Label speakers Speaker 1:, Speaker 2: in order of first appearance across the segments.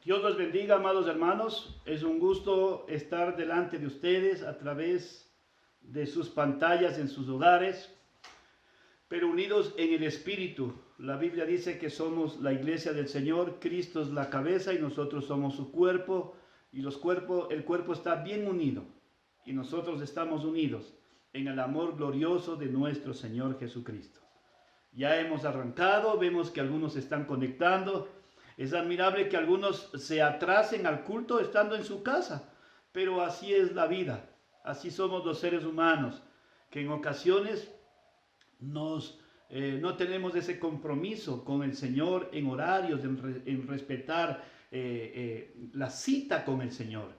Speaker 1: Dios los bendiga, amados hermanos. Es un gusto estar delante de ustedes a través de sus pantallas en sus hogares, pero unidos en el Espíritu. La Biblia dice que somos la iglesia del Señor, Cristo es la cabeza y nosotros somos su cuerpo, y el cuerpo está bien unido y nosotros estamos unidos en el amor glorioso de nuestro Señor Jesucristo. Ya hemos arrancado, vemos que algunos se están conectando. Es admirable que algunos se atrasen al culto estando en su casa, pero así es la vida, así somos los seres humanos, que en ocasiones no tenemos ese compromiso con el Señor en horarios, en respetar la cita con el Señor.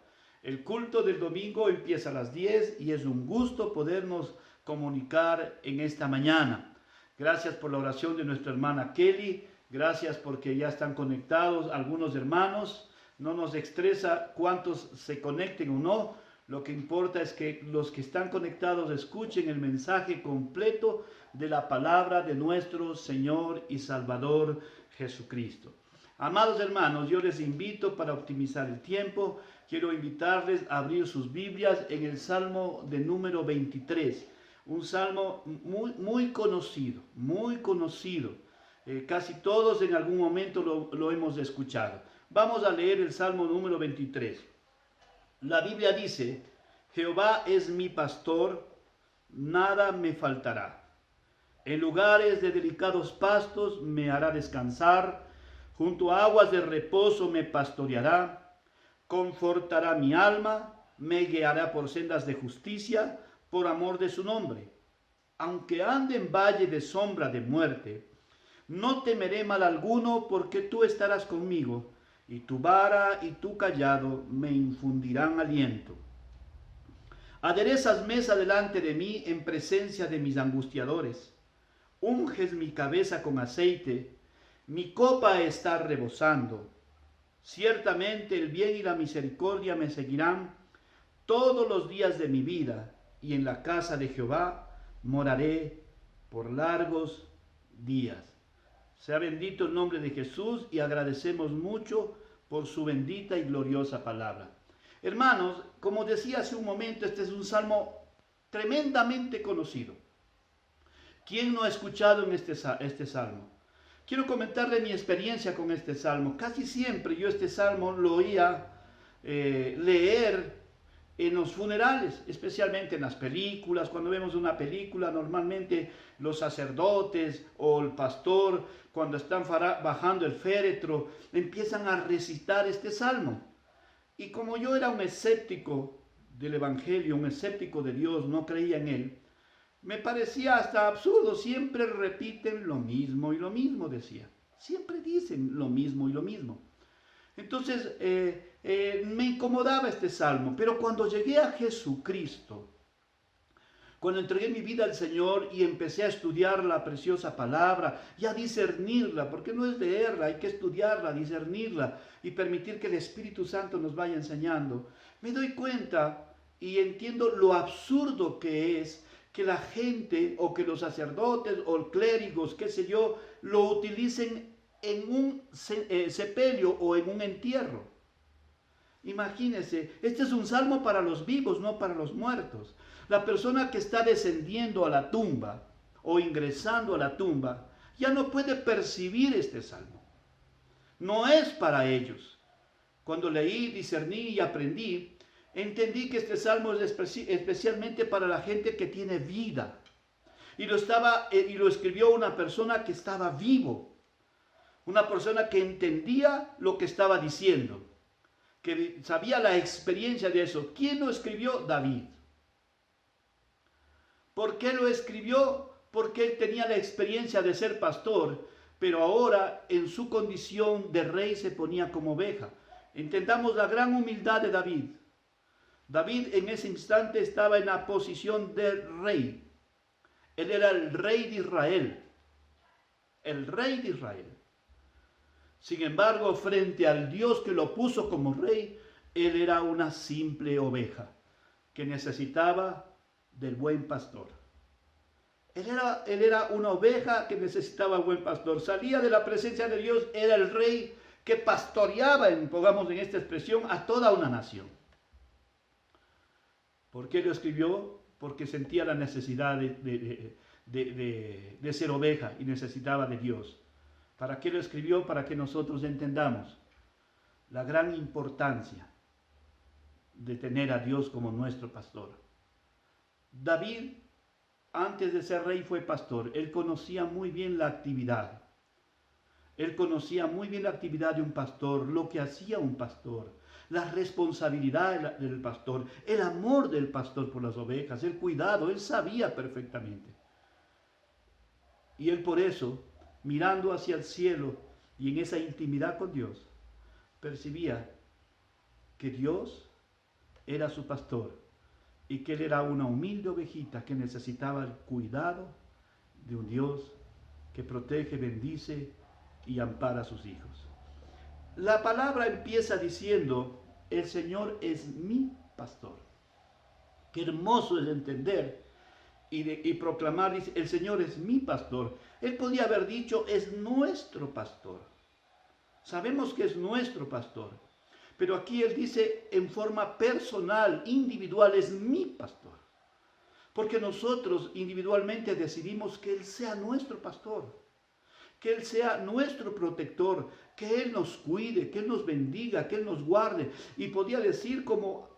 Speaker 1: El culto del domingo empieza a las 10 y es un gusto podernos comunicar en esta mañana. Gracias por la oración de nuestra hermana Kelly. Gracias porque ya están conectados algunos hermanos. No nos estresa cuántos se conecten o no. Lo que importa es que los que están conectados escuchen el mensaje completo de la palabra de nuestro Señor y Salvador Jesucristo. Amados hermanos, yo les invito para optimizar el tiempo. Quiero invitarles a abrir sus Biblias en el Salmo de número 23. Un salmo muy conocido, muy conocido. Casi todos en algún momento lo hemos escuchado. Vamos a leer el Salmo número 23. La Biblia dice: Jehová es mi pastor, nada me faltará. En lugares de delicados pastos me hará descansar, junto a aguas de reposo me pastoreará, confortará mi alma, me guiará por sendas de justicia, por amor de su nombre. Aunque ande en valle de sombra de muerte, no temeré mal alguno, porque tú estarás conmigo, y tu vara y tu cayado me infundirán aliento. Aderezas mesa delante de mí en presencia de mis angustiadores. Unges mi cabeza con aceite, mi copa está rebosando. Ciertamente el bien y la misericordia me seguirán todos los días de mi vida, y en la casa de Jehová moraré por largos días. Sea bendito el nombre de Jesús y agradecemos mucho por su bendita y gloriosa palabra. Hermanos, como decía hace un momento, este es un salmo tremendamente conocido. ¿Quién no ha escuchado en este salmo? Quiero comentarle mi experiencia con este salmo. Casi siempre yo este salmo lo oía leer en los funerales, especialmente en las películas. Cuando vemos una película, normalmente los sacerdotes o el pastor, cuando están bajando el féretro, empiezan a recitar este salmo. Y como yo era un escéptico del Evangelio, un escéptico de Dios, no creía en Él, me parecía hasta absurdo. Siempre repiten lo mismo y lo mismo, decía. Siempre dicen lo mismo y lo mismo. Entonces me incomodaba este salmo, pero cuando llegué a Jesucristo, cuando entregué mi vida al Señor y empecé a estudiar la preciosa palabra y a discernirla, porque no es leerla, hay que estudiarla, discernirla y permitir que el Espíritu Santo nos vaya enseñando, me doy cuenta y entiendo lo absurdo que es que la gente o que los sacerdotes o clérigos, qué sé yo, lo utilicen en un sepelio o en un entierro. Imagínense, este es un salmo para los vivos, no para los muertos. La persona que está descendiendo a la tumba o ingresando a la tumba ya no puede percibir este salmo. No es para ellos. Cuando leí, discerní y aprendí, entendí que este salmo es especialmente para la gente que tiene vida. Y lo escribió una persona que estaba vivo. Una persona que entendía lo que estaba diciendo, que sabía la experiencia de eso. ¿Quién lo escribió? David. ¿Por qué lo escribió? Porque él tenía la experiencia de ser pastor, pero ahora en su condición de rey se ponía como oveja. Entendamos la gran humildad de David. David en ese instante estaba en la posición de rey. Él era el rey de Israel. El rey de Israel. Sin embargo, frente al Dios que lo puso como rey, él era una simple oveja que necesitaba del buen pastor. Él era una oveja que necesitaba buen pastor. Salía de la presencia de Dios, era el rey que pastoreaba, pongamos en esta expresión, a toda una nación. ¿Por qué lo escribió? Porque sentía la necesidad de ser oveja y necesitaba de Dios. ¿Para qué lo escribió? Para que nosotros entendamos la gran importancia de tener a Dios como nuestro pastor. David, antes de ser rey, fue pastor. Él conocía muy bien la actividad. Él conocía muy bien la actividad de un pastor, lo que hacía un pastor, la responsabilidad del pastor, el amor del pastor por las ovejas, el cuidado. Él sabía perfectamente. Y él por eso, mirando hacia el cielo y en esa intimidad con Dios, percibía que Dios era su pastor y que él era una humilde ovejita que necesitaba el cuidado de un Dios que protege, bendice y ampara a sus hijos. La palabra empieza diciendo: el Señor es mi pastor. Qué hermoso es entender y proclamar, dice, el Señor es mi pastor. Él podía haber dicho, es nuestro pastor. Sabemos que es nuestro pastor, pero aquí él dice en forma personal, individual, es mi pastor. Porque nosotros individualmente decidimos que Él sea nuestro pastor, que Él sea nuestro protector, que Él nos cuide, que Él nos bendiga, que Él nos guarde. Y podía decir como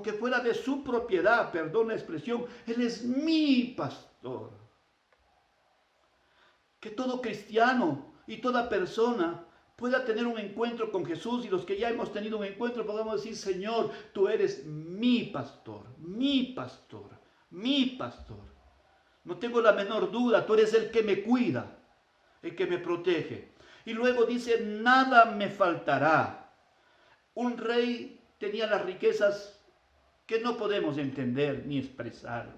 Speaker 1: que fuera de su propiedad, perdón la expresión, Él es mi pastor. Que todo cristiano y toda persona pueda tener un encuentro con Jesús, y los que ya hemos tenido un encuentro podamos decir: Señor, tú eres mi pastor, mi pastor, mi pastor. No tengo la menor duda, tú eres el que me cuida, el que me protege. Y luego dice: nada me faltará. Un rey tenía las riquezas que no podemos entender ni expresar.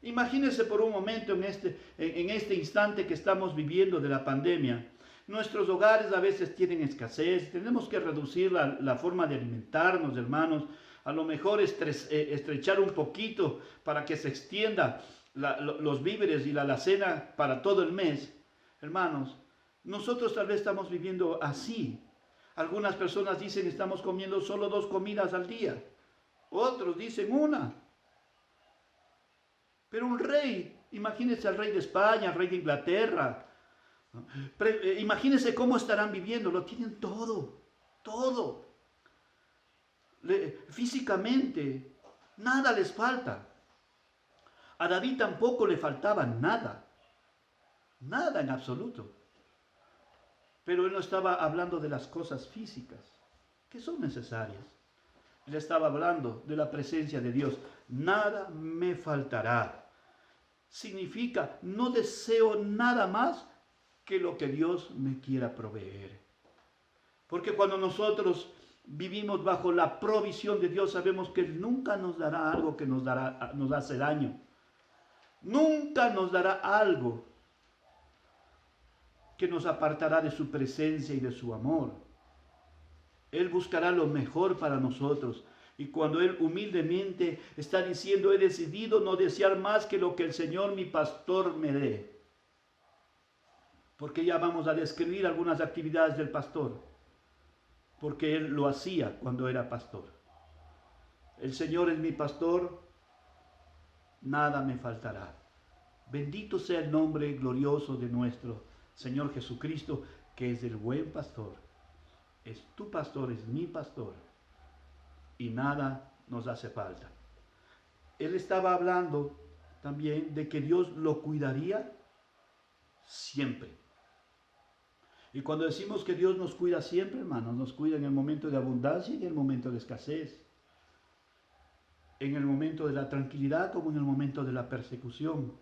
Speaker 1: Imagínense por un momento en este instante que estamos viviendo de la pandemia. Nuestros hogares a veces tienen escasez, tenemos que reducir la forma de alimentarnos, hermanos. A lo mejor estrechar un poquito para que se extienda los víveres y la alacena para todo el mes. Hermanos, nosotros tal vez estamos viviendo así. Algunas personas dicen estamos comiendo solo 2 comidas al día. Otros dicen 1. Pero un rey, imagínense al rey de España, al rey de Inglaterra. Imagínense cómo estarán viviendo. Lo tienen todo, todo. Físicamente, nada les falta. A David tampoco le faltaba nada. Nada en absoluto. Pero él no estaba hablando de las cosas físicas, que son necesarias. Él estaba hablando de la presencia de Dios. Nada me faltará. Significa, no deseo nada más que lo que Dios me quiera proveer. Porque cuando nosotros vivimos bajo la provisión de Dios, sabemos que Él nunca nos dará algo que nos hace daño. Nunca nos dará algo que nos apartará de su presencia y de su amor. Él buscará lo mejor para nosotros. Y cuando Él humildemente está diciendo: he decidido no desear más que lo que el Señor mi pastor me dé. Porque ya vamos a describir algunas actividades del pastor. Porque Él lo hacía cuando era pastor. El Señor es mi pastor, nada me faltará. Bendito sea el nombre glorioso de nuestro Señor Jesucristo, que es el buen pastor. Es tu pastor, es mi pastor. Y nada nos hace falta. Él estaba hablando también de que Dios lo cuidaría siempre. Y cuando decimos que Dios nos cuida siempre, hermanos, nos cuida en el momento de abundancia y en el momento de escasez. En el momento de la tranquilidad como en el momento de la persecución.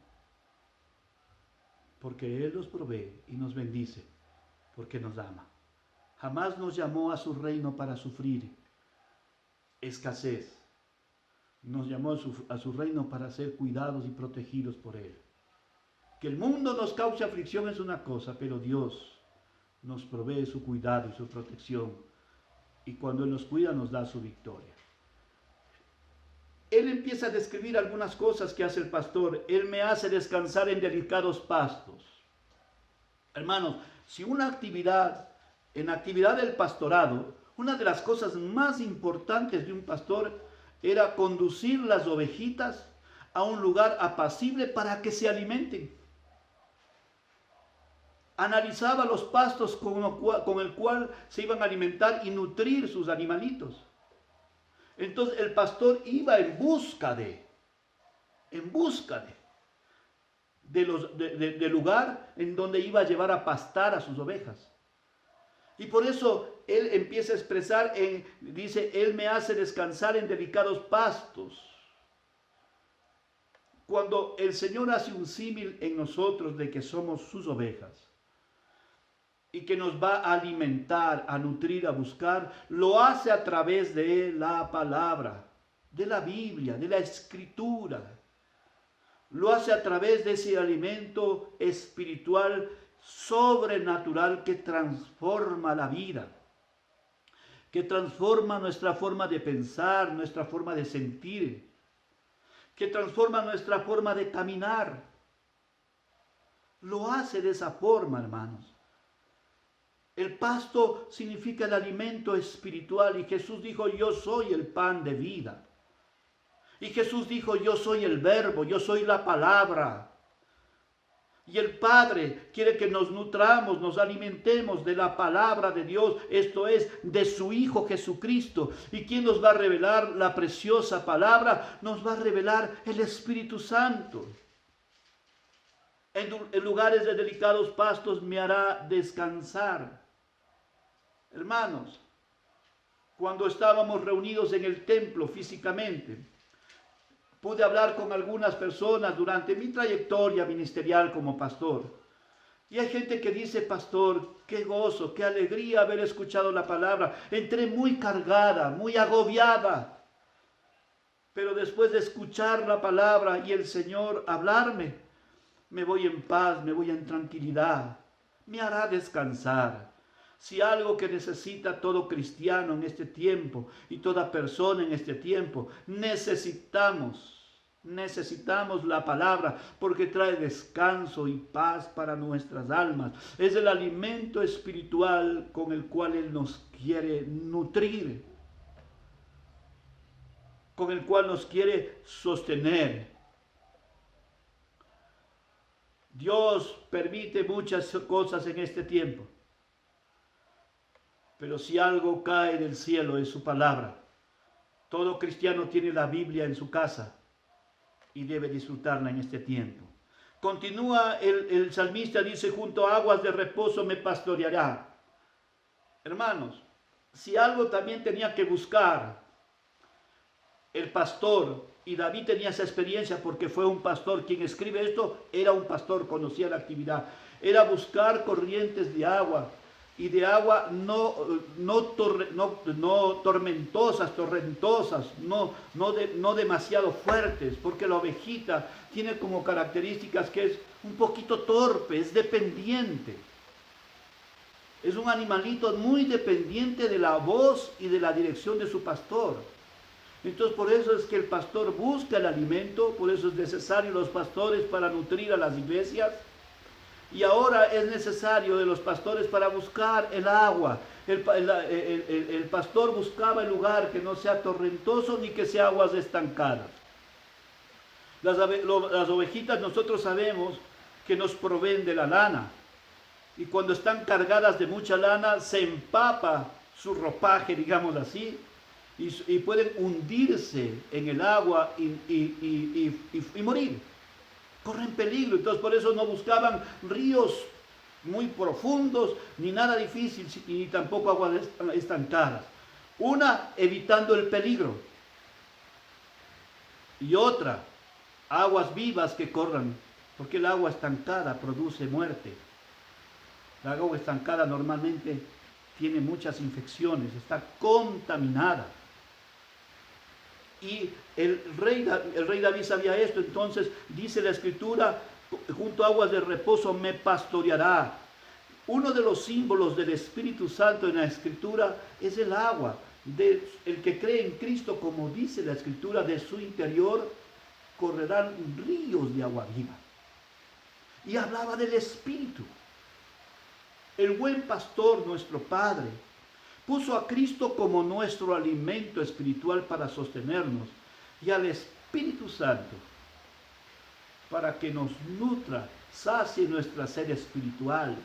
Speaker 1: Porque Él nos provee y nos bendice, porque nos ama. Jamás nos llamó a su reino para sufrir escasez. Nos llamó a su reino para ser cuidados y protegidos por Él. Que el mundo nos cause aflicción es una cosa, pero Dios nos provee su cuidado y su protección. Y cuando Él nos cuida, nos da su victoria. Él empieza a describir algunas cosas que hace el pastor. Él me hace descansar en delicados pastos. Hermanos, si una actividad En la actividad del pastorado, una de las cosas más importantes de un pastor era conducir las ovejitas a un lugar apacible para que se alimenten. Analizaba los pastos con el cual se iban a alimentar y nutrir sus animalitos. Entonces el pastor iba en busca del lugar en donde iba a llevar a pastar a sus ovejas. Y por eso él empieza a expresar, dice, Él me hace descansar en delicados pastos. Cuando el Señor hace un símil en nosotros de que somos sus ovejas y que nos va a alimentar, a nutrir, a buscar, lo hace a través de la palabra, de la Biblia, de la Escritura. Lo hace a través de ese alimento espiritual sobrenatural que transforma la vida, que transforma nuestra forma de pensar, nuestra forma de sentir, que transforma nuestra forma de caminar. Lo hace de esa forma, hermanos. El pasto significa el alimento espiritual y Jesús dijo, yo soy el pan de vida. Y Jesús dijo, yo soy el verbo, yo soy la palabra. Y el Padre quiere que nos nutramos, nos alimentemos de la palabra de Dios, esto es, de su Hijo Jesucristo. ¿Y quién nos va a revelar la preciosa palabra? Nos va a revelar el Espíritu Santo. En lugares de delicados pastos me hará descansar. Hermanos, cuando estábamos reunidos en el templo físicamente, pude hablar con algunas personas durante mi trayectoria ministerial como pastor. Y hay gente que dice, pastor, qué gozo, qué alegría haber escuchado la palabra. Entré muy cargada, muy agobiada. Pero después de escuchar la palabra y el Señor hablarme, me voy en paz, me voy en tranquilidad. Me hará descansar. Si algo que necesita todo cristiano en este tiempo y toda persona en este tiempo, necesitamos la palabra porque trae descanso y paz para nuestras almas. Es el alimento espiritual con el cual Él nos quiere nutrir, con el cual nos quiere sostener. Dios permite muchas cosas en este tiempo. Pero si algo cae del cielo es su palabra. Todo cristiano tiene la Biblia en su casa y debe disfrutarla en este tiempo. Continúa el salmista, dice, junto a aguas de reposo me pastoreará. Hermanos, si algo también tenía que buscar el pastor, y David tenía esa experiencia porque fue un pastor, quien escribe esto era un pastor, conocía la actividad, era buscar corrientes de agua, y de agua no torrentosas, no demasiado fuertes, porque la ovejita tiene como características que es un poquito torpe, es dependiente. Es un animalito muy dependiente de la voz y de la dirección de su pastor. Entonces por eso es que el pastor busca el alimento, por eso es necesario los pastores para nutrir a las iglesias. Y ahora es necesario de los pastores para buscar el agua. El pastor buscaba el lugar que no sea torrentoso ni que sea aguas estancadas. Las ovejitas nosotros sabemos que nos proveen de la lana. Y cuando están cargadas de mucha lana se empapa su ropaje, digamos así, y pueden hundirse en el agua y morir. Corren peligro, entonces por eso no buscaban ríos muy profundos, ni nada difícil, ni tampoco aguas estancadas. Una, evitando el peligro. Y otra, aguas vivas que corran, porque el agua estancada produce muerte. La agua estancada normalmente tiene muchas infecciones, está contaminada. Y el rey David sabía esto, entonces dice la Escritura, junto a aguas de reposo me pastoreará. Uno de los símbolos del Espíritu Santo en la Escritura es el agua. El que cree en Cristo, como dice la Escritura, de su interior correrán ríos de agua viva. Y hablaba del Espíritu. El buen pastor, nuestro Padre, puso a Cristo como nuestro alimento espiritual para sostenernos y al Espíritu Santo para que nos nutra, sacie nuestra sed espiritual,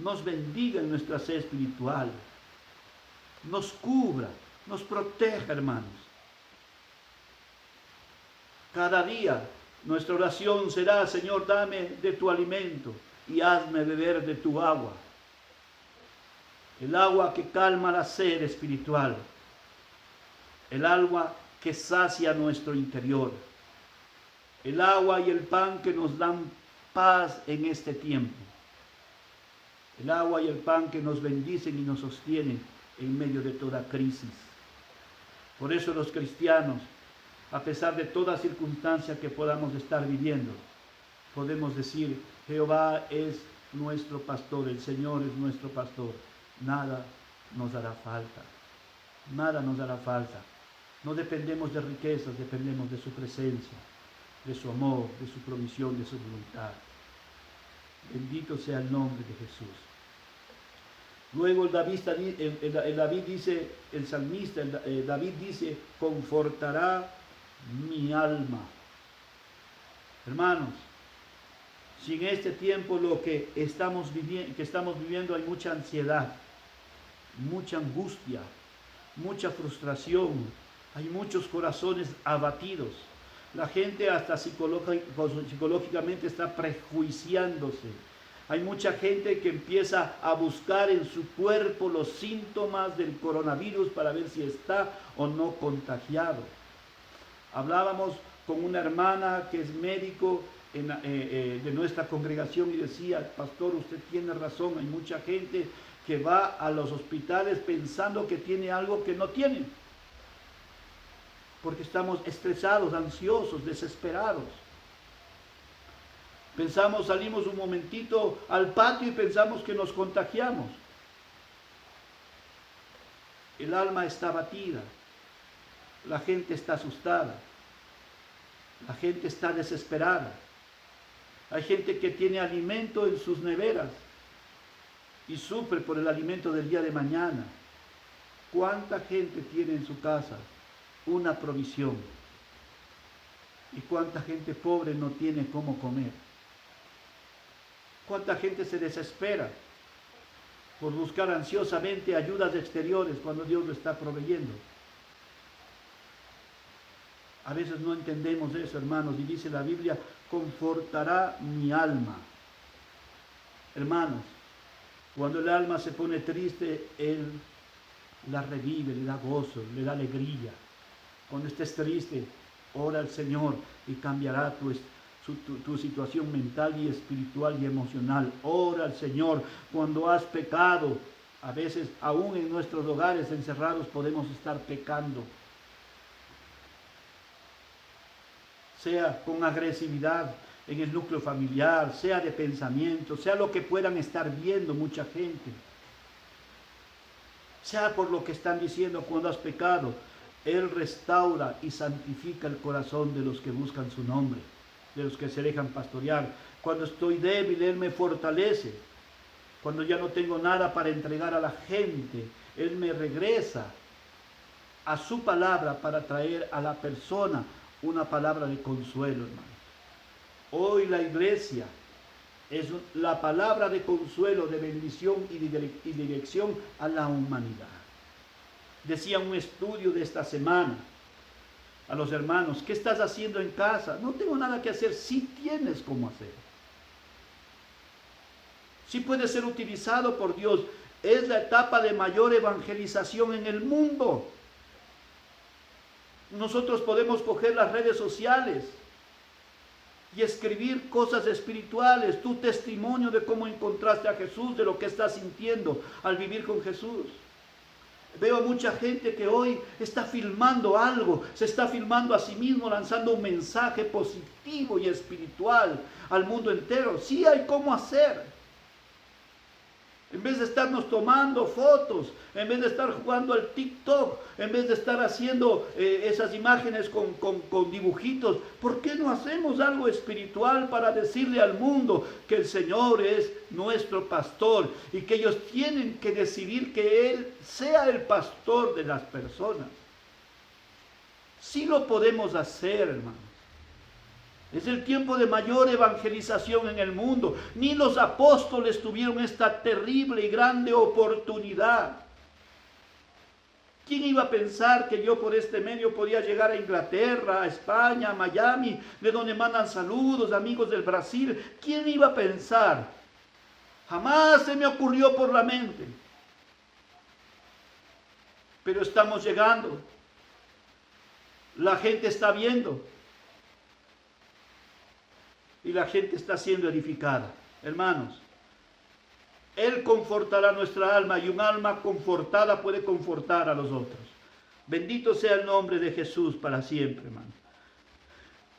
Speaker 1: nos bendiga en nuestra sed espiritual, nos cubra, nos proteja, hermanos. Cada día nuestra oración será: Señor, dame de tu alimento y hazme beber de tu agua. El agua que calma la sed espiritual, el agua que sacia nuestro interior, el agua y el pan que nos dan paz en este tiempo, el agua y el pan que nos bendicen y nos sostienen en medio de toda crisis. Por eso los cristianos, a pesar de toda circunstancia que podamos estar viviendo, podemos decir: Jehová es nuestro pastor, el Señor es nuestro pastor. Nada nos hará falta, nada nos hará falta. No dependemos de riquezas, dependemos de su presencia, de su amor, de su provisión, de su voluntad. Bendito sea el nombre de Jesús. Luego el salmista David dice: confortará mi alma. Hermanos, si en este tiempo lo que estamos viviendo hay mucha ansiedad, mucha angustia, mucha frustración, hay muchos corazones abatidos, la gente hasta psicológicamente está prejuiciándose, hay mucha gente que empieza a buscar en su cuerpo los síntomas del coronavirus para ver si está o no contagiado. Hablábamos con una hermana que es médico de nuestra congregación y decía: pastor, usted tiene razón, hay mucha gente que va a los hospitales pensando que tiene algo que no tiene, porque estamos estresados, ansiosos, desesperados. Salimos un momentito al patio y pensamos que nos contagiamos. El alma está abatida, la gente está asustada, la gente está desesperada. Hay gente que tiene alimento en sus neveras y sufre por el alimento del día de mañana. ¿Cuánta gente tiene en su casa una provisión? ¿Y cuánta gente pobre no tiene cómo comer? ¿Cuánta gente se desespera por buscar ansiosamente ayudas exteriores cuando Dios lo está proveyendo? A veces no entendemos eso, hermanos, y dice la Biblia: confortará mi alma. Hermanos, cuando el alma se pone triste, Él la revive, le da gozo, le da alegría. Cuando estés triste, ora al Señor y cambiará tu situación mental y espiritual y emocional. Ora al Señor. Cuando has pecado, a veces aún en nuestros hogares encerrados podemos estar pecando, sea con agresividad en el núcleo familiar, sea de pensamiento, sea lo que puedan estar viendo mucha gente, sea por lo que están diciendo. Cuando has pecado, Él restaura y santifica el corazón de los que buscan su nombre, de los que se dejan pastorear. Cuando estoy débil, Él me fortalece. Cuando ya no tengo nada para entregar a la gente, Él me regresa a su palabra para traer a la persona una palabra de consuelo, hermano. Hoy la iglesia es la palabra de consuelo, de bendición y dirección a la humanidad. Decía un estudio de esta semana a los hermanos: ¿qué estás haciendo en casa? No tengo nada que hacer. Sí tienes cómo hacer. Sí puede ser utilizado por Dios. Es la etapa de mayor evangelización en el mundo. Nosotros podemos coger las redes sociales y escribir cosas espirituales, tu testimonio de cómo encontraste a Jesús, de lo que estás sintiendo al vivir con Jesús. Veo a mucha gente que hoy está filmando algo, se está filmando a sí mismo, lanzando un mensaje positivo y espiritual al mundo entero. Sí hay cómo hacer. En vez de estarnos tomando fotos, en vez de estar jugando al TikTok, en vez de estar haciendo esas imágenes con dibujitos, ¿por qué no hacemos algo espiritual para decirle al mundo que el Señor es nuestro pastor y que ellos tienen que decidir que Él sea el pastor de las personas? Sí lo podemos hacer, hermanos. Es el tiempo de mayor evangelización en el mundo. Ni los apóstoles tuvieron esta terrible y grande oportunidad. ¿Quién iba a pensar que yo por este medio podía llegar a Inglaterra, a España, a Miami, de donde mandan saludos, amigos del Brasil? ¿Quién iba a pensar? Jamás se me ocurrió por la mente. Pero estamos llegando. La gente está viendo. Y la gente está siendo edificada. Hermanos, Él confortará nuestra alma y un alma confortada puede confortar a los otros. Bendito sea el nombre de Jesús para siempre, hermano.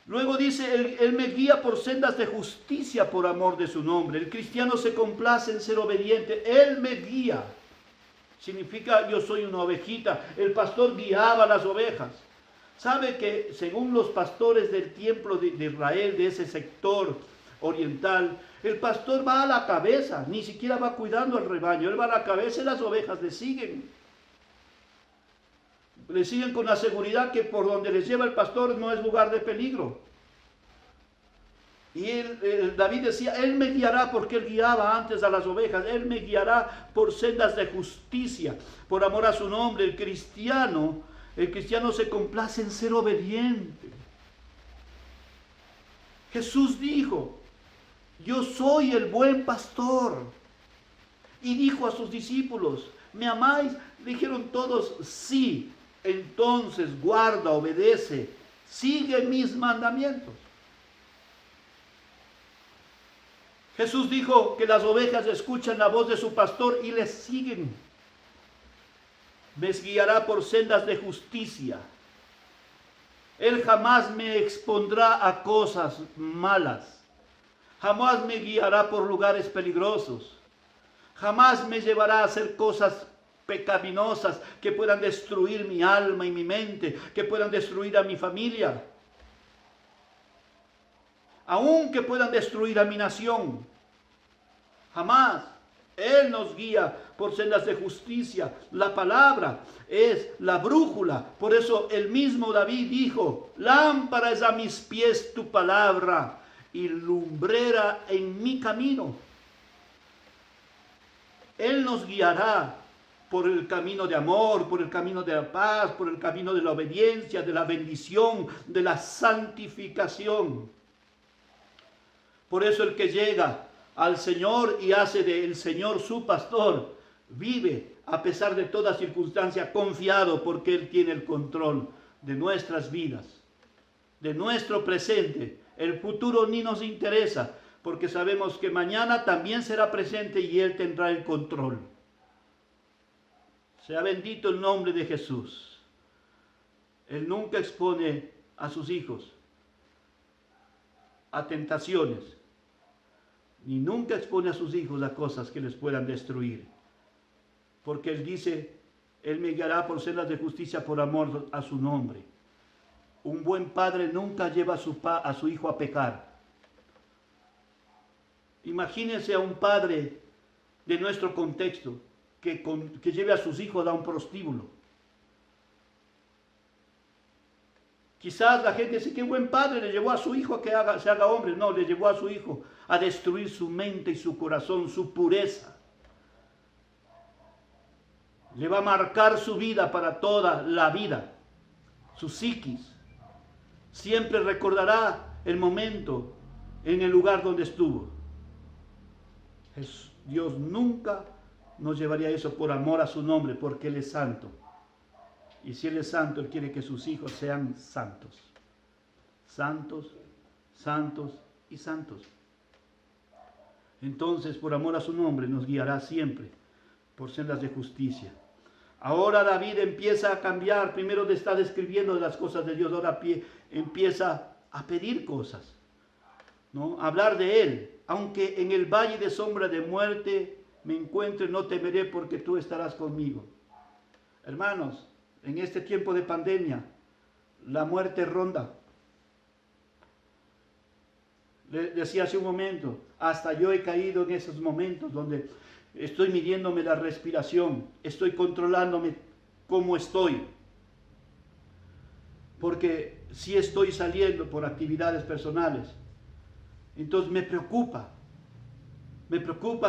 Speaker 1: Luego dice, él me guía por sendas de justicia por amor de su nombre. El cristiano se complace en ser obediente. Él me guía. Significa yo soy una ovejita. El pastor guiaba a las ovejas. ¿Sabe que según los pastores del templo de Israel, de ese sector oriental, el pastor va a la cabeza, ni siquiera va cuidando al rebaño, él va a la cabeza y las ovejas le siguen. Le siguen con la seguridad que por donde les lleva el pastor no es lugar de peligro. Y David decía, Él me guiará, porque Él guiaba antes a las ovejas, Él me guiará por sendas de justicia, por amor a su nombre. El cristiano se complace en ser obediente. Jesús dijo, yo soy el buen pastor. Y dijo a sus discípulos, ¿me amáis? Dijeron todos, sí. Entonces guarda, obedece, sigue mis mandamientos. Jesús dijo que las ovejas escuchan la voz de su pastor y le siguen. Me guiará por sendas de justicia. Él jamás me expondrá a cosas malas. Jamás me guiará por lugares peligrosos. Jamás me llevará a hacer cosas pecaminosas que puedan destruir mi alma y mi mente, que puedan destruir a mi familia. Aun que puedan destruir a mi nación. Jamás. Él nos guía por sendas de justicia. La palabra es la brújula. Por eso el mismo David dijo, lámpara es a mis pies tu palabra y lumbrera en mi camino. Él nos guiará por el camino de amor, por el camino de la paz, por el camino de la obediencia, de la bendición, de la santificación. Por eso el que llega al Señor y hace del Señor su pastor, vive a pesar de toda circunstancia confiado, porque Él tiene el control de nuestras vidas, de nuestro presente. El futuro ni nos interesa, porque sabemos que mañana también será presente y Él tendrá el control. Sea bendito el nombre de Jesús. Él nunca expone a sus hijos a tentaciones, ni nunca expone a sus hijos a cosas que les puedan destruir. Porque Él dice, Él me guiará por sendas de justicia por amor a su nombre. Un buen padre nunca lleva a su hijo a pecar. Imagínense a un padre de nuestro contexto que lleve a sus hijos a un prostíbulo. Quizás la gente dice, qué buen padre, le llevó a su hijo a que se haga hombre. No, le llevó a su hijo a destruir su mente y su corazón, su pureza. Le va a marcar su vida para toda la vida, su psiquis. Siempre recordará el momento en el lugar donde estuvo. Dios nunca nos llevaría eso por amor a su nombre, porque Él es santo. Y si Él es santo, Él quiere que sus hijos sean santos. Santos, santos y santos. Entonces, por amor a su nombre, nos guiará siempre por sendas de justicia. Ahora David empieza a cambiar. Primero le está describiendo las cosas de Dios. Ahora empieza a pedir cosas, ¿no? A hablar de Él. Aunque en el valle de sombra de muerte me encuentre, no temeré porque tú estarás conmigo. Hermanos, en este tiempo de pandemia, la muerte ronda. Le decía hace un momento, hasta yo he caído en esos momentos donde estoy midiéndome la respiración, estoy controlándome cómo estoy. Porque si estoy saliendo por actividades personales, entonces me preocupa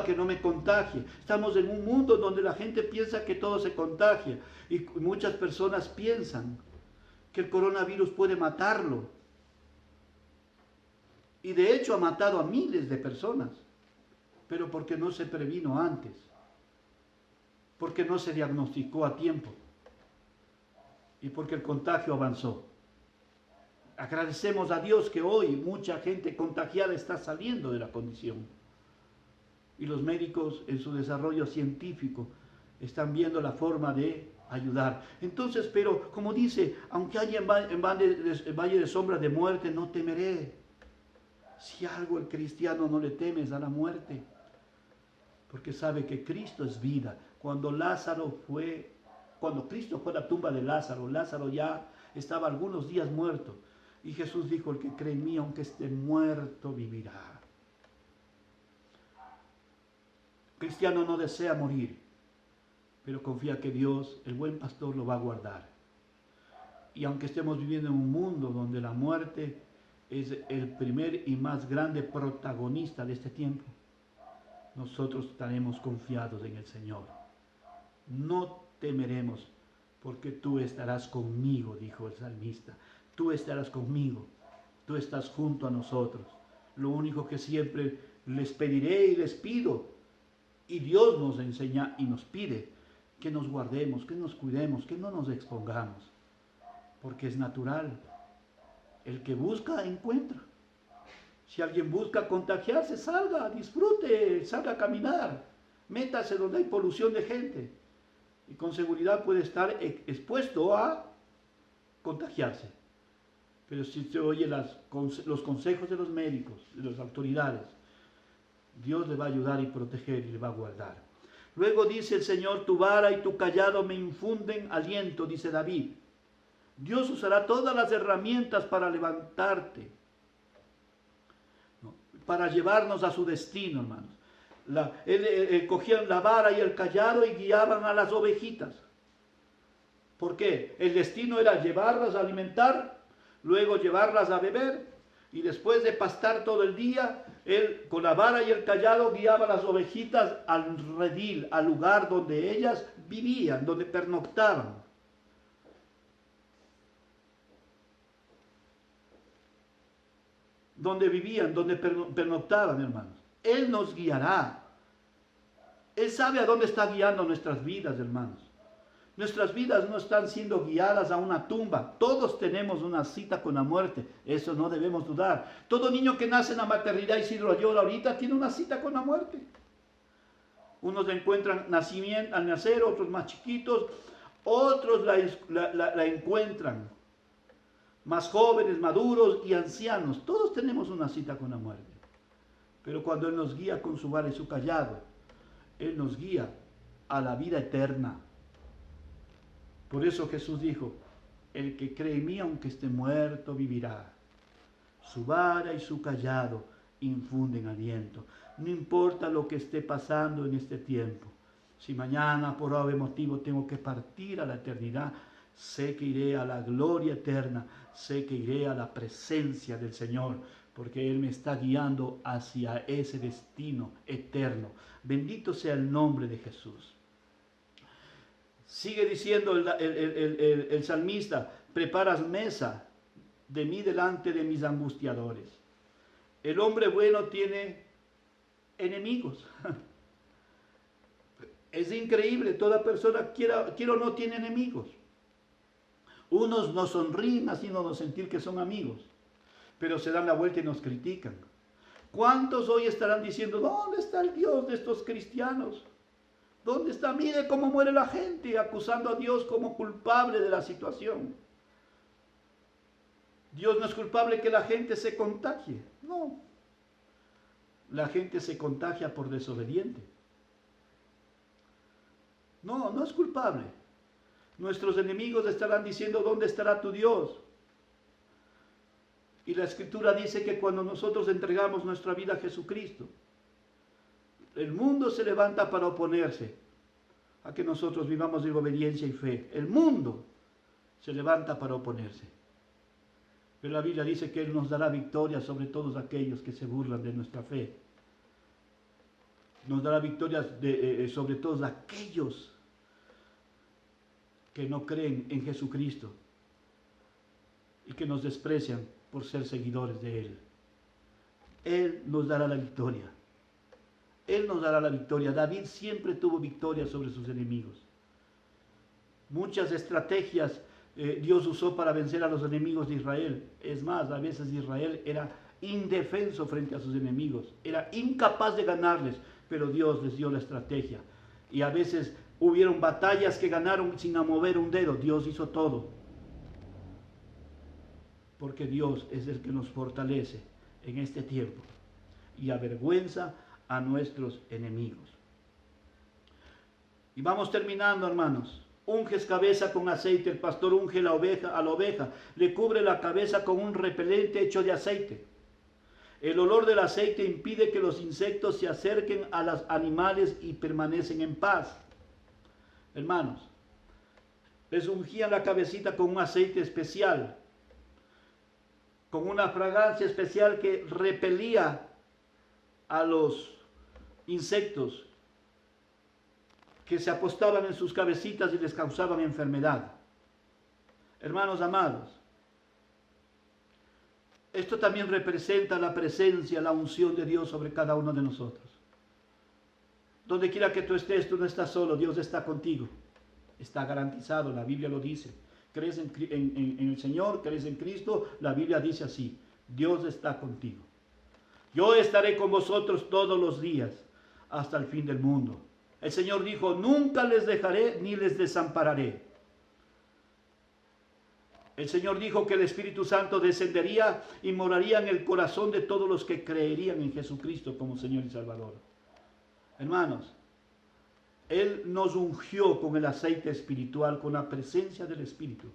Speaker 1: que no me contagie. Estamos en un mundo donde la gente piensa que todo se contagia y muchas personas piensan que el coronavirus puede matarlo. Y de hecho ha matado a miles de personas, pero porque no se previno antes, porque no se diagnosticó a tiempo y porque el contagio avanzó. Agradecemos a Dios que hoy mucha gente contagiada está saliendo de la condición. Y los médicos en su desarrollo científico están viendo la forma de ayudar. Entonces, pero como dice, aunque haya en valle de sombra de muerte, no temeré. Si algo el cristiano no le temes a la muerte, porque sabe que Cristo es vida. Cuando Cristo fue a la tumba de Lázaro, Lázaro ya estaba algunos días muerto. Y Jesús dijo, el que cree en mí, aunque esté muerto, vivirá. El cristiano no desea morir, pero confía que Dios, el buen pastor, lo va a guardar. Y aunque estemos viviendo en un mundo donde la muerte es el primer y más grande protagonista de este tiempo, nosotros estaremos confiados en el Señor. No temeremos, porque tú estarás conmigo, dijo el salmista. Tú estarás conmigo, tú estás junto a nosotros. Lo único que siempre les pediré y les pido, y Dios nos enseña y nos pide, que nos guardemos, que nos cuidemos, que no nos expongamos, porque es natural. El que busca, encuentra. Si alguien busca contagiarse, salga, disfrute, salga a caminar, métase donde hay polución de gente y con seguridad puede estar expuesto a contagiarse. Pero si se oye los consejos de los médicos, de las autoridades, Dios le va a ayudar y proteger y le va a guardar. Luego dice el Señor, tu vara y tu callado me infunden aliento, dice David. Dios usará todas las herramientas para levantarte, ¿no?, para llevarnos a su destino, hermanos. Cogían la vara y el callado y guiaban a las ovejitas. ¿Por qué? El destino era llevarlas a alimentar, luego llevarlas a beber, y después de pastar todo el día, él con la vara y el callado guiaba a las ovejitas al redil, al lugar donde ellas vivían, donde pernoctaban. Donde vivían, donde pernoctaban, hermanos. Él nos guiará. Él sabe a dónde está guiando nuestras vidas, hermanos. Nuestras vidas no están siendo guiadas a una tumba. Todos tenemos una cita con la muerte. Eso no debemos dudar. Todo niño que nace en la maternidad Isidro Loyola ahorita tiene una cita con la muerte. Unos la encuentran al nacer, otros más chiquitos. Otros la encuentran más jóvenes, maduros y ancianos. Todos tenemos una cita con la muerte. Pero cuando Él nos guía con su vara y su callado, Él nos guía a la vida eterna. Por eso Jesús dijo, el que cree en mí, aunque esté muerto, vivirá. Su vara y su callado infunden aliento. No importa lo que esté pasando en este tiempo. Si mañana por algún motivo tengo que partir a la eternidad, sé que iré a la gloria eterna, sé que iré a la presencia del Señor, porque Él me está guiando hacia ese destino eterno. Bendito sea el nombre de Jesús. Sigue diciendo el salmista, preparas mesa de mí delante de mis angustiadores. El hombre bueno tiene enemigos. Es increíble, toda persona, quiera o no, tiene enemigos. Unos nos sonríen haciéndonos sentir que son amigos, pero se dan la vuelta y nos critican. ¿Cuántos hoy estarán diciendo, ¿dónde está el Dios de estos cristianos? ¿Dónde está? Mire cómo muere la gente, acusando a Dios como culpable de la situación. Dios no es culpable que la gente se contagie. No. La gente se contagia por desobediente. No, no es culpable. Nuestros enemigos estarán diciendo, ¿dónde estará tu Dios? Y la Escritura dice que cuando nosotros entregamos nuestra vida a Jesucristo, el mundo se levanta para oponerse a que nosotros vivamos en obediencia y fe. El mundo se levanta para oponerse. Pero la Biblia dice que Él nos dará victoria sobre todos aquellos que se burlan de nuestra fe. Nos dará victorias sobre todos aquellos que no creen en Jesucristo y que nos desprecian por ser seguidores de Él. Él nos dará la victoria. Él nos dará la victoria. David siempre tuvo victoria sobre sus enemigos. Muchas estrategias Dios usó para vencer a los enemigos de Israel. Es más, a veces Israel era indefenso frente a sus enemigos. Era incapaz de ganarles, pero Dios les dio la estrategia. Y a veces hubieron batallas que ganaron sin mover un dedo. Dios hizo todo. Porque Dios es el que nos fortalece en este tiempo y avergüenza a nuestros enemigos. Y vamos terminando, hermanos. Unges cabeza con aceite. El pastor unge a la oveja. Le cubre la cabeza con un repelente hecho de aceite. El olor del aceite impide que los insectos se acerquen a los animales y permanecen en paz. Hermanos, les ungían la cabecita con un aceite especial, con una fragancia especial que repelía a los insectos que se apostaban en sus cabecitas y les causaban enfermedad. Hermanos amados, esto también representa la presencia, la unción de Dios sobre cada uno de nosotros. Donde quiera que tú estés, tú no estás solo, Dios está contigo. Está garantizado, la Biblia lo dice. ¿Crees en el Señor? ¿Crees en Cristo? La Biblia dice así, Dios está contigo. Yo estaré con vosotros todos los días hasta el fin del mundo. El Señor dijo, nunca les dejaré ni les desampararé. El Señor dijo que el Espíritu Santo descendería y moraría en el corazón de todos los que creerían en Jesucristo como Señor y Salvador. Hermanos, Él nos ungió con el aceite espiritual, con la presencia del Espíritu,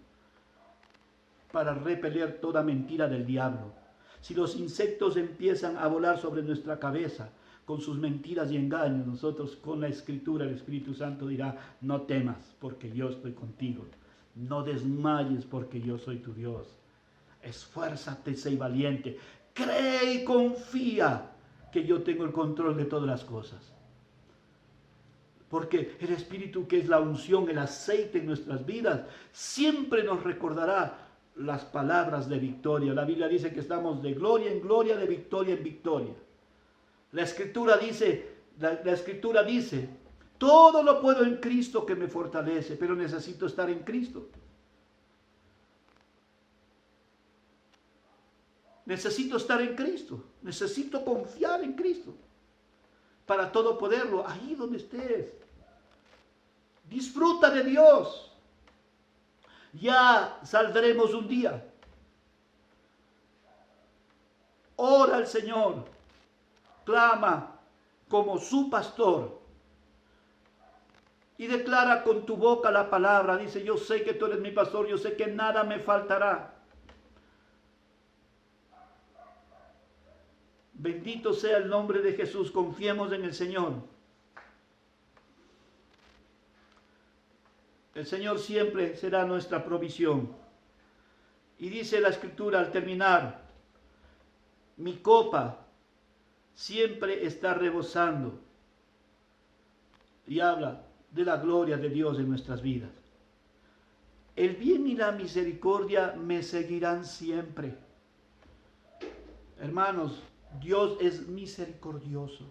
Speaker 1: para repeler toda mentira del diablo. Si los insectos empiezan a volar sobre nuestra cabeza con sus mentiras y engaños, nosotros con la Escritura, el Espíritu Santo dirá, no temas porque yo estoy contigo. No desmayes porque yo soy tu Dios. Esfuérzate, sé valiente. Cree y confía que yo tengo el control de todas las cosas. Porque el Espíritu, que es la unción, el aceite en nuestras vidas, siempre nos recordará las palabras de victoria. La Biblia dice que estamos de gloria en gloria, de victoria en victoria. La Escritura dice, todo lo puedo en Cristo que me fortalece, pero necesito estar en Cristo. Necesito estar en Cristo. Necesito confiar en Cristo. Para todo poderlo, ahí donde estés. Disfruta de Dios. Ya saldremos un día. Ora al Señor. Clama como su pastor. Y declara con tu boca la palabra. Dice, yo sé que tú eres mi pastor. Yo sé que nada me faltará. Bendito sea el nombre de Jesús. Confiemos en el Señor. El Señor siempre será nuestra provisión. Y dice la Escritura al terminar, mi copa siempre está rebosando. Y habla de la gloria de Dios en nuestras vidas. El bien y la misericordia me seguirán siempre. Hermanos, Dios es misericordioso.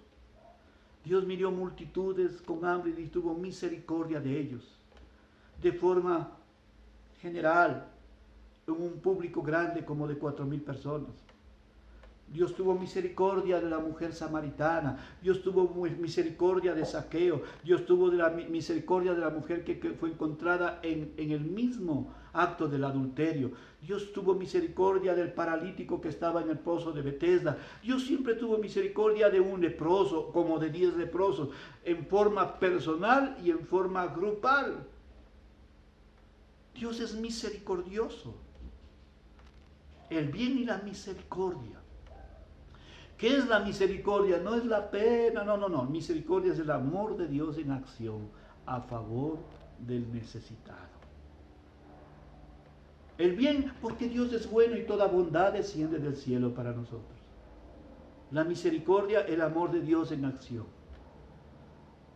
Speaker 1: Dios miró multitudes con hambre y tuvo misericordia de ellos. De forma general, en un público grande como de 4,000 personas. Dios tuvo misericordia de la mujer samaritana. Dios tuvo misericordia de Zaqueo. Dios tuvo misericordia de la mujer que fue encontrada en el mismo acto del adulterio. Dios tuvo misericordia del paralítico que estaba en el pozo de Betesda. Dios siempre tuvo misericordia de un leproso, como de 10 leprosos, en forma personal y en forma grupal. Dios es misericordioso. El bien y la misericordia. ¿Qué es la misericordia? No es la pena, no. Misericordia es el amor de Dios en acción a favor del necesitado. El bien, porque Dios es bueno y toda bondad desciende del cielo para nosotros. La misericordia, el amor de Dios en acción.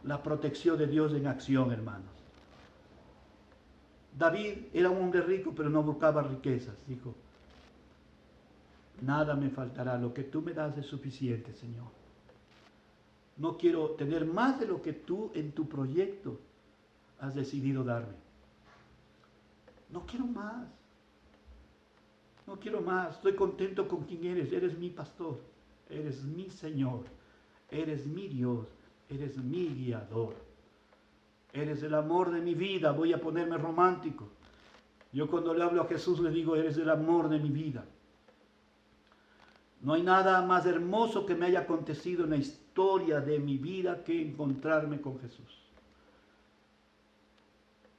Speaker 1: La protección de Dios en acción, hermanos. David era un hombre rico, pero no buscaba riquezas. Dijo: nada me faltará, lo que tú me das es suficiente, Señor. No quiero tener más de lo que tú en tu proyecto has decidido darme. No quiero más. No quiero más. Estoy contento con quien eres. Eres mi pastor. Eres mi Señor. Eres mi Dios. Eres mi guiador. Eres el amor de mi vida. Voy a ponerme romántico. Yo cuando le hablo a Jesús le digo: eres el amor de mi vida. No hay nada más hermoso que me haya acontecido en la historia de mi vida que encontrarme con Jesús.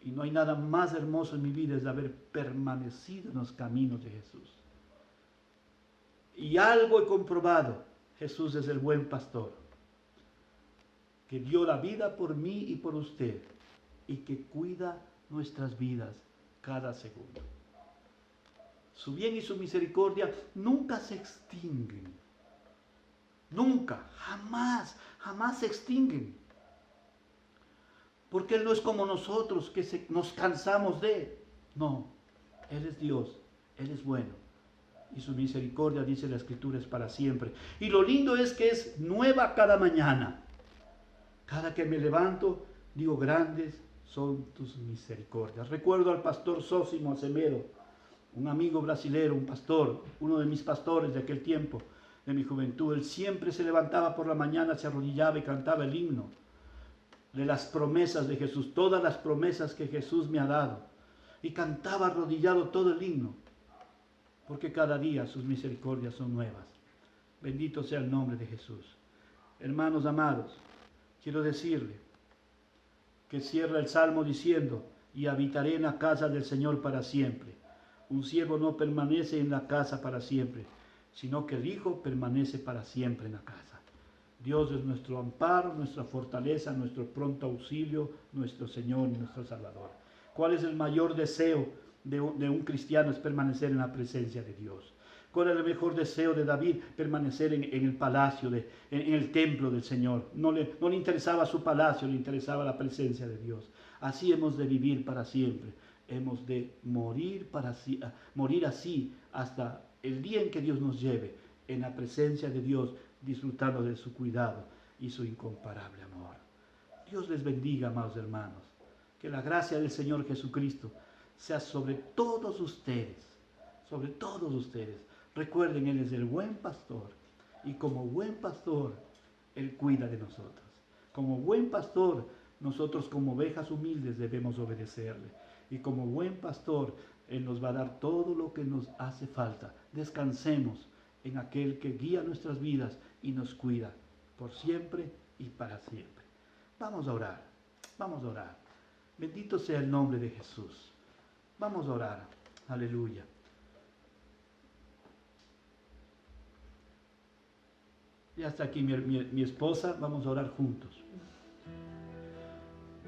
Speaker 1: Y no hay nada más hermoso en mi vida es haber permanecido en los caminos de Jesús. Y algo he comprobado: Jesús es el buen pastor, que dio la vida por mí y por usted, y que cuida nuestras vidas cada segundo. Su bien y su misericordia nunca se extinguen. Nunca, jamás se extinguen. Porque Él no es como nosotros que nos cansamos de Él. No, Él es Dios, Él es bueno. Y su misericordia, dice la Escritura, es para siempre. Y lo lindo es que es nueva cada mañana. Cada que me levanto, digo: grandes son tus misericordias. Recuerdo al pastor Sósimo Acevedo, un amigo brasilero, un pastor, uno de mis pastores de aquel tiempo, de mi juventud. Él siempre se levantaba por la mañana, se arrodillaba y cantaba el himno de las promesas de Jesús, todas las promesas que Jesús me ha dado. Y cantaba arrodillado todo el himno, porque cada día sus misericordias son nuevas. Bendito sea el nombre de Jesús. Hermanos amados, quiero decirle que cierra el Salmo diciendo: y habitaré en la casa del Señor para siempre. Un siervo no permanece en la casa para siempre, sino que el Hijo permanece para siempre en la casa. Dios es nuestro amparo, nuestra fortaleza, nuestro pronto auxilio, nuestro Señor y nuestro Salvador. ¿Cuál es el mayor deseo de un cristiano? Es permanecer en la presencia de Dios. ¿Cuál es el mejor deseo de David? Permanecer en el palacio, en el templo del Señor. No le interesaba su palacio, le interesaba la presencia de Dios. Así hemos de vivir para siempre. Hemos de morir así hasta el día en que Dios nos lleve, en la presencia de Dios, disfrutando de su cuidado y su incomparable amor. Dios les bendiga, amados hermanos. Que la gracia del Señor Jesucristo sea sobre todos ustedes, sobre todos ustedes. Recuerden, Él es el buen pastor, y como buen pastor, Él cuida de nosotros. Como buen pastor, nosotros como ovejas humildes debemos obedecerle. Y como buen pastor, Él nos va a dar todo lo que nos hace falta. Descansemos en aquel que guía nuestras vidas y nos cuida por siempre y para siempre. Vamos a orar, vamos a orar. Bendito sea el nombre de Jesús. Vamos a orar. Aleluya. Ya está aquí mi esposa, vamos a orar juntos.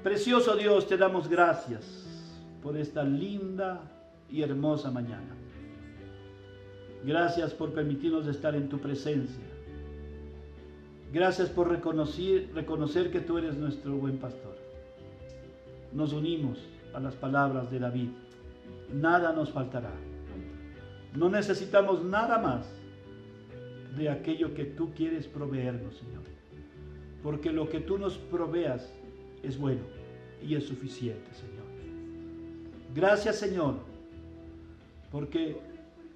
Speaker 1: Precioso Dios, te damos gracias por esta linda y hermosa mañana. Gracias por permitirnos estar en tu presencia. Gracias por reconocer que tú eres nuestro buen pastor. Nos unimos a las palabras de David. Nada nos faltará. No necesitamos nada más de aquello que tú quieres proveernos, Señor. Porque lo que tú nos proveas es bueno y es suficiente, Señor. Gracias, Señor, porque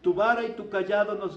Speaker 1: tu vara y tu callado nos